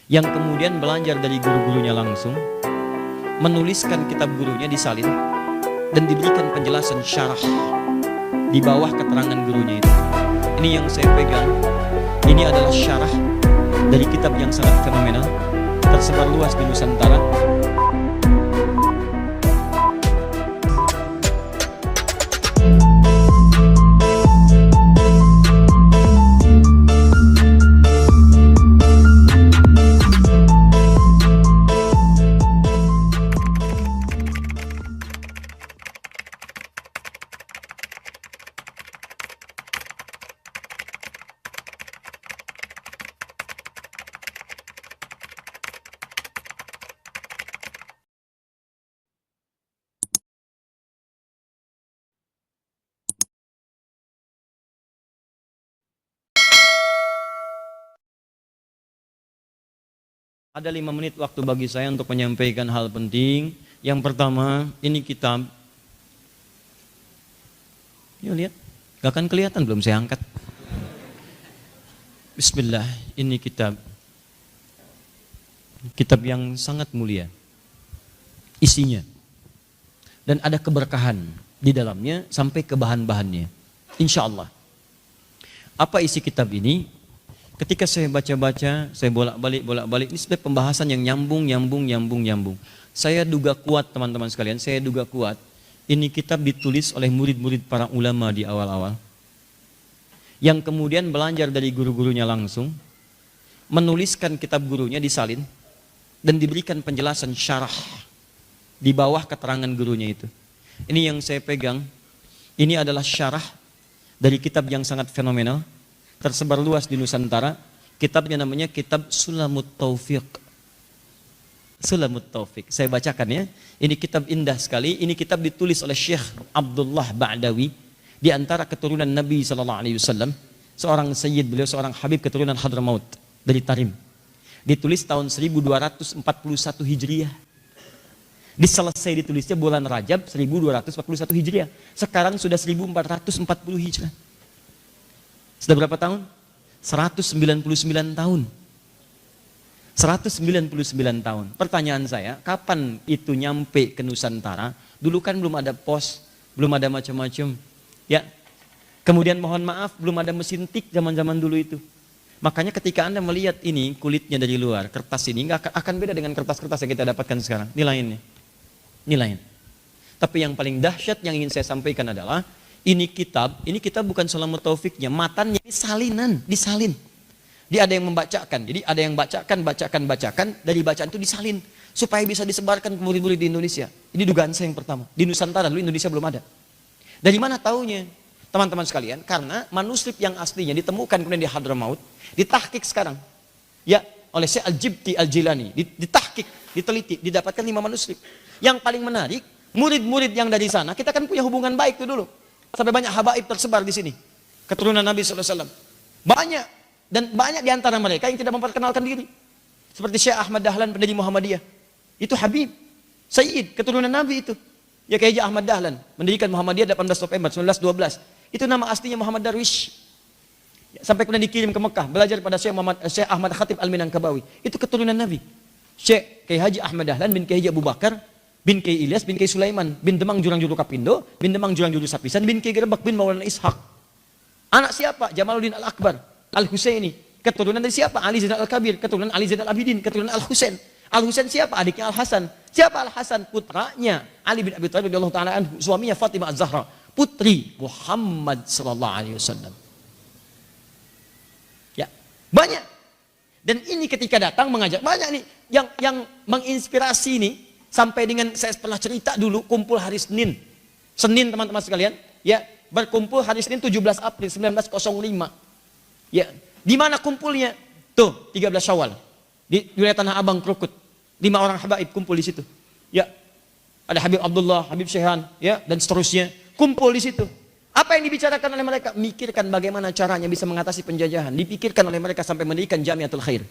yang kemudian belajar dari guru-gurunya langsung, menuliskan kitab gurunya disalin, dan diberikan penjelasan syarah di bawah keterangan gurunya itu. Ini yang saya pegang. Ini adalah syarah dari kitab yang sangat fenomenal, tersebar luas di Nusantara. Ada 5 menit waktu bagi saya untuk menyampaikan hal penting. Yang pertama, ini kitab. Yuk lihat, gak akan kelihatan belum saya angkat. Bismillah, ini kitab. Kitab yang sangat mulia. Isinya. Dan ada keberkahan di dalamnya sampai ke bahan-bahannya. Insya Allah. Apa isi kitab ini? Ketika saya baca-baca, saya bolak-balik, ini sebenarnya pembahasan yang nyambung. Saya duga kuat teman-teman sekalian, ini kitab ditulis oleh murid-murid para ulama di awal-awal. Yang kemudian belajar dari guru-gurunya langsung, menuliskan kitab gurunya disalin, dan diberikan penjelasan syarah di bawah keterangan gurunya itu. Ini yang saya pegang, ini adalah syarah dari kitab yang sangat fenomenal, tersebar luas di Nusantara. Kitabnya namanya Kitab Sulamut Taufiq. Sulamut Taufiq. Saya bacakan ya. Ini kitab indah sekali. Ini kitab ditulis oleh Syekh Abdullah Ba'dawi, di antara keturunan Nabi SAW. Seorang sayyid, beliau seorang habib keturunan Hadramaut dari Tarim. Ditulis tahun 1241 Hijriah. Diselesai ditulisnya bulan Rajab 1241 Hijriah. Sekarang sudah 1440 Hijrah. Sudah berapa tahun? 199 tahun. 199 tahun. Pertanyaan saya, kapan itu nyampe ke Nusantara? Dulu kan belum ada pos, belum ada macam-macam. Ya. Kemudian mohon maaf, belum ada mesin tik zaman-zaman dulu itu. Makanya ketika Anda melihat ini, kulitnya dari luar, kertas ini nggak akan beda dengan kertas-kertas yang kita dapatkan sekarang. Ini lainnya. Ini lain. Tapi yang paling dahsyat yang ingin saya sampaikan adalah, ini kitab bukan Sulamut Taufiknya, matannya ini disalin. Dia ada yang membacakan, jadi ada yang bacakan, dari bacaan itu disalin, supaya bisa disebarkan ke murid-murid di Indonesia. Ini dugaan saya yang pertama, di Nusantara, dulu Indonesia belum ada. Dari mana taunya? Teman-teman sekalian, karena manuskrip yang aslinya ditemukan kemudian di Hadramaut, ditahkik sekarang, ya, oleh Syekh Al-Jibti Al-Jilani, ditahkik, diteliti, didapatkan 5 manuskrip. Yang paling menarik, murid-murid yang dari sana, kita kan punya hubungan baik itu dulu. Sampai banyak habaib tersebar di sini. Keturunan Nabi SAW. Banyak. Dan banyak di antara mereka yang tidak memperkenalkan diri. Seperti Syekh Ahmad Dahlan, pendiri Muhammadiyah. Itu Habib. Sayyid, keturunan Nabi itu. Ya kayak Ahmad Dahlan. Mendirikan Muhammadiyah 18 November 1912. Itu nama aslinya Muhammad Darwish. Sampai kemudian dikirim ke Mekah. Belajar pada Syekh Ahmad Khatib Al-Minangkabawi. Itu keturunan Nabi. Syekh Kiai Haji Ahmad Dahlan bin Kiai Haji Abu Bakar bin Kiai Ilyas, bin Kiai Sulaiman, bin Demang Jurang Juru Kapindo, bin Demang Jurang Juru Sapisan, bin Kiai Gerebek, bin Maulana Ishaq. Anak siapa? Jamaluddin Al-Akbar, Al-Husaini. Keturunan dari siapa? Ali Zainal Al-Kabir, keturunan Ali Zainal Abidin, keturunan Al-Husain. Al-Husain siapa? Adiknya Al-Hasan. Siapa Al-Hasan? Putranya Ali bin Abi Thalib radhiyallahu taala anhu, suaminya Fatimah Az-Zahra, putri Muhammad sallallahu alaihi wasallam. Ya, banyak. Dan ini ketika datang mengajak banyak nih yang menginspirasi nih. Sampai dengan saya pernah cerita dulu kumpul hari Senin. Senin teman-teman sekalian, ya, berkumpul hari Senin 17 April 1905. Ya, di mana kumpulnya? Tuh, 13 Syawal. Di wilayah Tanah Abang Krukut. 5 orang habaib kumpul di situ. Ya. Ada Habib Abdullah, Habib Syekhan, ya, dan seterusnya. Kumpul di situ. Apa yang dibicarakan oleh mereka? Mikirkan bagaimana caranya bisa mengatasi penjajahan. Dipikirkan oleh mereka sampai mendirikan Jamiatul Khair.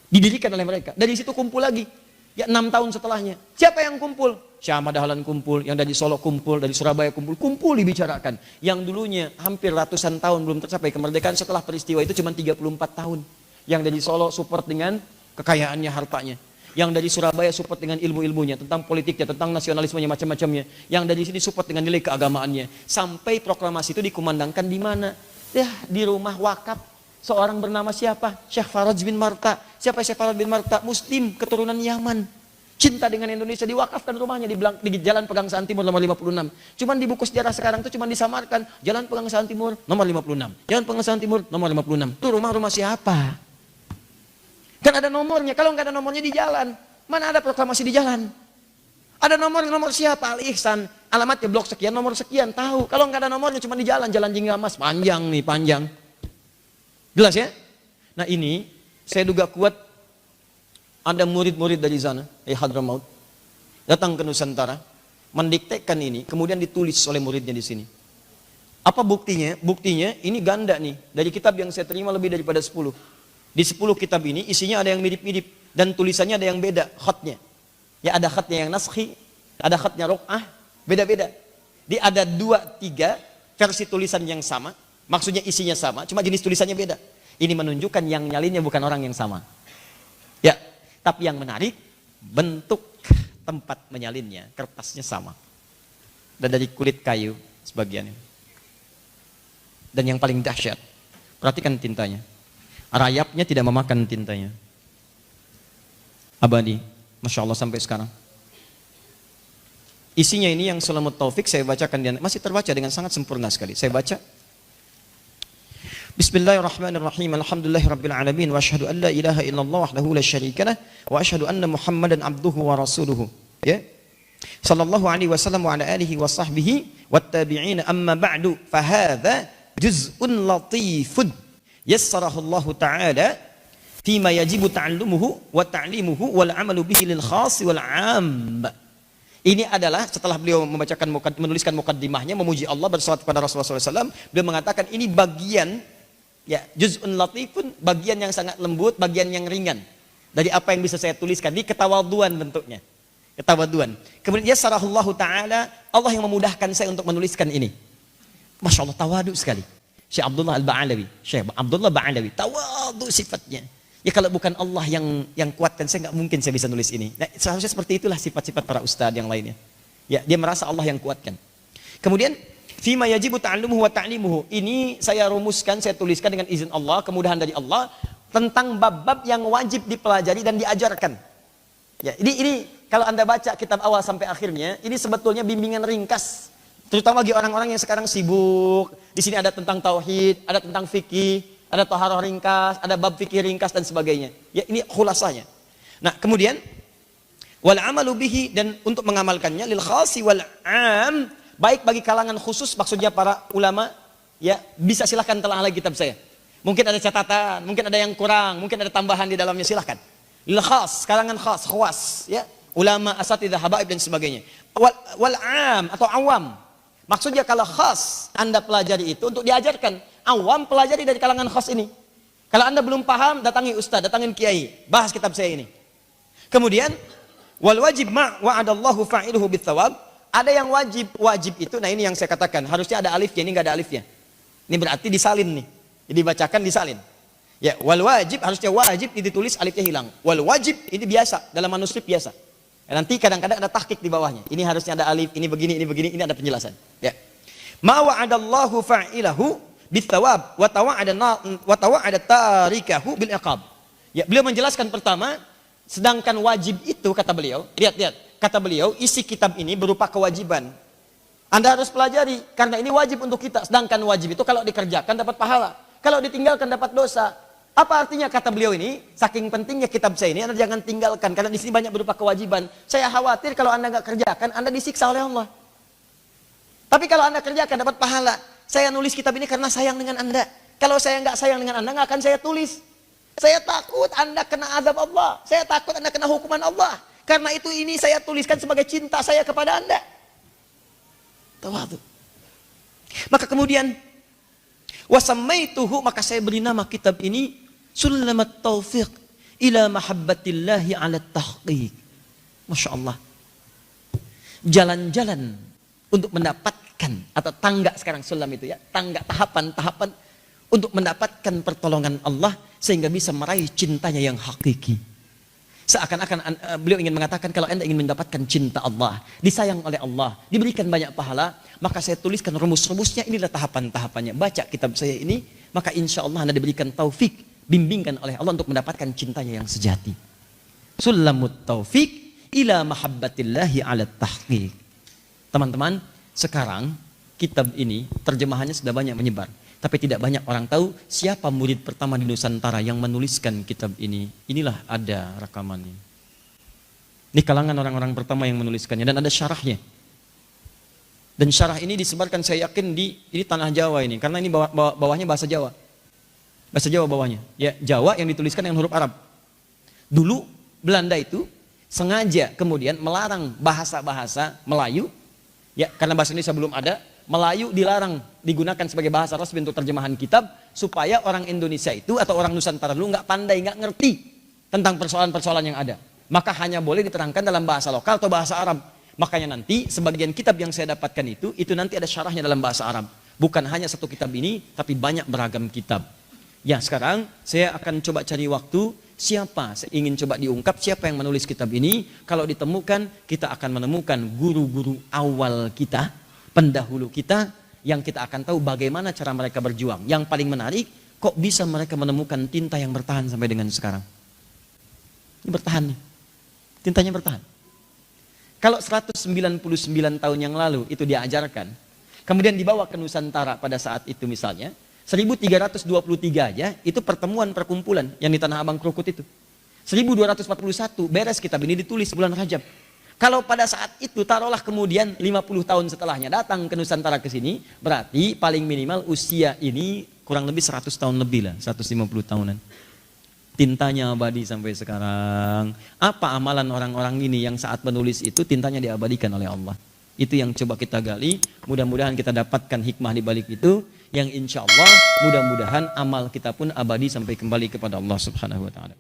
Didirikan oleh mereka. Dari situ kumpul lagi. Ya 6 tahun setelahnya. Siapa yang kumpul? Syekh Ahmad Dahlan kumpul, yang dari Solo kumpul, dari Surabaya kumpul dibicarakan. Yang dulunya hampir ratusan tahun belum tercapai kemerdekaan, setelah peristiwa itu cuma 34 tahun. Yang dari Solo support dengan kekayaannya, hartanya. Yang dari Surabaya support dengan ilmu-ilmunya, tentang politiknya, tentang nasionalismenya, macam-macamnya. Yang dari sini support dengan nilai keagamaannya. Sampai proklamasi itu dikumandangkan di mana? Ya, di rumah wakaf seorang bernama siapa? Syekh Faraj bin Marta. Siapa Syekh Faraj bin Marta? Muslim, keturunan Yaman. Cinta dengan Indonesia, diwakafkan rumahnya di Jalan Pegangsaan Timur nomor 56. Cuman di buku sejarah sekarang itu cuman disamarkan Jalan Pegangsaan Timur nomor 56. Jalan Pegangsaan Timur nomor 56. Itu rumah-rumah siapa? Kan ada nomornya. Kalau nggak ada nomornya di jalan, mana ada proklamasi di jalan? Ada nomor siapa? Al Ihsan. Alamatnya blok sekian, nomor sekian. Tahu. Kalau nggak ada nomornya cuma di jalan Jinggamas. Panjang nih, panjang. Jelas ya? Nah ini saya duga kuat ada murid-murid dari sana, Hadramaut, datang ke Nusantara, mendiktekan ini, kemudian ditulis oleh muridnya di sini. Apa buktinya? Buktinya ini ganda nih. Dari kitab yang saya terima lebih daripada 10. Di 10 kitab ini isinya ada yang mirip-mirip dan tulisannya ada yang beda, khatnya. Ya ada khatnya yang naskhi, ada khatnya rok'ah, beda-beda. Di ada 2-3 versi tulisan yang sama, maksudnya isinya sama, cuma jenis tulisannya beda. Ini menunjukkan yang nyalinnya bukan orang yang sama. Ya, tapi yang menarik, bentuk tempat menyalinnya, kertasnya sama. Dan dari kulit kayu sebagiannya. Dan yang paling dahsyat, perhatikan tintanya. Rayapnya tidak memakan tintanya. Abadi, Masya Allah sampai sekarang. Isinya ini yang Sulamat Taufik saya bacakan, masih terbaca dengan sangat sempurna sekali. Saya baca. Bismillahirrahmanirrahim. Alhamdulillahirabbil alamin wa asyhadu an la ilaha illallah wahdahu la syarikalah wa asyhadu anna Muhammadan abduhu wa rasuluhu. Ya. Sallallahu alaihi wasallam wa ala alihi wa sahbihi wat tabi'in amma ba'du fa hadza juz'un latifun yassarahu Allah Ta'ala fima yajibu ta'allumuhu wa ta'limuhu wal 'amalu bihi lil khas wal 'am. Ini adalah setelah beliau menuliskan mukaddimahnya memuji Allah bersalawat kepada Rasulullah SAW, beliau mengatakan ini bagian ya juz'un latifun, bagian yang sangat lembut, bagian yang ringan dari apa yang bisa saya tuliskan. Ini ketawaduan bentuknya, ketawaduan. Kemudian yassarahullahu ta'ala, Allah yang memudahkan saya untuk menuliskan ini. Masya Allah, tawadu sekali. Syekh Abdullah Al-Ba'alawi, Syekh Abdullah Ba'alawi, tawadu sifatnya. Ya kalau bukan Allah yang kuatkan saya, nggak mungkin saya bisa nulis ini. Nah, seharusnya seperti itulah sifat-sifat para ustadz yang lainnya. Ya, dia merasa Allah yang kuatkan. Kemudian fima yajibu ta'allumuhu wa ta'limuhu. Ini saya rumuskan, saya tuliskan dengan izin Allah, kemudahan dari Allah tentang bab-bab yang wajib dipelajari dan diajarkan. Ya, ini kalau Anda baca kitab awal sampai akhirnya, ini sebetulnya bimbingan ringkas. Terutama bagi orang-orang yang sekarang sibuk. Di sini ada tentang tauhid, ada tentang fikih, ada taharah ringkas, ada bab fikih ringkas dan sebagainya. Ya, ini khulasanya. Nah, kemudian wal 'amalu bihi, dan untuk mengamalkannya lil khasi wal 'am, baik bagi kalangan khusus, maksudnya para ulama, ya, bisa silahkan telah lagi kitab saya. Mungkin ada catatan, mungkin ada yang kurang, mungkin ada tambahan di dalamnya, silahkan. Lil khas, kalangan khas, khawas, ya, ulama, asatidzah, habaib dan sebagainya. Wal 'am atau awam. Maksudnya kalau khas Anda pelajari itu untuk diajarkan, awam pelajari dari kalangan khas ini. Kalau Anda belum paham, datangi ustaz, datangin kiai, bahas kitab saya ini. Kemudian wal wajib ma wa'adallahu fa'iluhu bitsawab. Ada yang wajib itu, nah ini yang saya katakan, harusnya ada alifnya, ini enggak ada alifnya. Ini berarti disalin nih. Jadi bacakan disalin. Ya, wal wajib, harusnya wajib ditulis alifnya hilang. Wal wajib ini biasa dalam manuskrip biasa. Nanti kadang-kadang ada tahqiq di bawahnya. Ini harusnya ada alif, ini begini, ini ada penjelasan. Ya. Ma wa'adallahu fa'ilahu bitsawab wa tawa'ada tarikahu bil iqab. Ya, beliau menjelaskan pertama, sedangkan wajib itu kata beliau, lihat, kata beliau, isi kitab ini berupa kewajiban. Anda harus pelajari karena ini wajib untuk kita. Sedangkan wajib itu kalau dikerjakan dapat pahala, kalau ditinggalkan dapat dosa. Apa artinya kata beliau ini? Saking pentingnya kitab saya ini, Anda jangan tinggalkan karena di sini banyak berupa kewajiban. Saya khawatir kalau Anda nggak kerjakan, Anda disiksa oleh Allah. Tapi kalau Anda kerjakan dapat pahala. Saya nulis kitab ini karena sayang dengan Anda. Kalau saya nggak sayang dengan Anda, nggak akan saya tulis. Saya takut Anda kena azab Allah. Saya takut Anda kena hukuman Allah. Karena itu ini saya tuliskan sebagai cinta saya kepada Anda. Tawadu. Maka kemudian wasammaituhu, maka saya beri nama kitab ini Sulamat Taufiq ila mahabbatillahi ala tahqiq. Masya Allah. Jalan-jalan untuk mendapatkan, atau tangga sekarang sulam itu ya, tangga, tahapan-tahapan untuk mendapatkan pertolongan Allah sehingga bisa meraih cintanya yang hakiki. Seakan-akan beliau ingin mengatakan kalau Anda ingin mendapatkan cinta Allah, disayang oleh Allah, diberikan banyak pahala, maka saya tuliskan rumus-rumusnya, inilah tahapan-tahapannya. Baca kitab saya ini, maka insya Allah Anda diberikan taufik, bimbingkan oleh Allah untuk mendapatkan cintanya yang sejati. Sulamut taufik ila mahabbatillahi ala tahqiq. Teman-teman, sekarang kitab ini terjemahannya sudah banyak menyebar. Tapi tidak banyak orang tahu siapa murid pertama di Nusantara yang menuliskan kitab ini. Inilah ada rekamannya. Di kalangan orang-orang pertama yang menuliskannya dan ada syarahnya. Dan syarah ini disebarkan saya yakin di tanah Jawa ini. Karena ini bawahnya bahasa Jawa. Bahasa Jawa bawahnya. Ya, Jawa yang dituliskan dengan huruf Arab. Dulu Belanda itu sengaja kemudian melarang bahasa-bahasa Melayu. Ya, karena bahasa Indonesia belum ada. Melayu dilarang digunakan sebagai bahasa resmi untuk terjemahan kitab supaya orang Indonesia itu atau orang Nusantara dulu nggak pandai, nggak ngerti tentang persoalan-persoalan yang ada. Maka hanya boleh diterangkan dalam bahasa lokal atau bahasa Arab. Makanya nanti sebagian kitab yang saya dapatkan itu nanti ada syarahnya dalam bahasa Arab. Bukan hanya satu kitab ini, tapi banyak beragam kitab. Ya, sekarang saya akan coba cari waktu siapa, saya ingin coba diungkap siapa yang menulis kitab ini. Kalau ditemukan, kita akan menemukan guru-guru awal kita, pendahulu kita, yang kita akan tahu bagaimana cara mereka berjuang. Yang paling menarik, kok bisa mereka menemukan tinta yang bertahan sampai dengan sekarang. Ini bertahan nih, tintanya bertahan. Kalau 199 tahun yang lalu itu diajarkan, kemudian dibawa ke Nusantara pada saat itu misalnya, 1323 aja, itu pertemuan perkumpulan yang di Tanah Abang Krukut itu. 1241 beres kitab ini ditulis bulan Rajab. Kalau pada saat itu taruhlah kemudian 50 tahun setelahnya datang ke Nusantara ke sini, berarti paling minimal usia ini kurang lebih 100 tahun lebih lah, 150 tahunan. Tintanya abadi sampai sekarang. Apa amalan orang-orang ini yang saat menulis itu tintanya diabadikan oleh Allah? Itu yang coba kita gali, mudah-mudahan kita dapatkan hikmah di balik itu, yang insya Allah mudah-mudahan amal kita pun abadi sampai kembali kepada Allah Subhanahu wa ta'ala.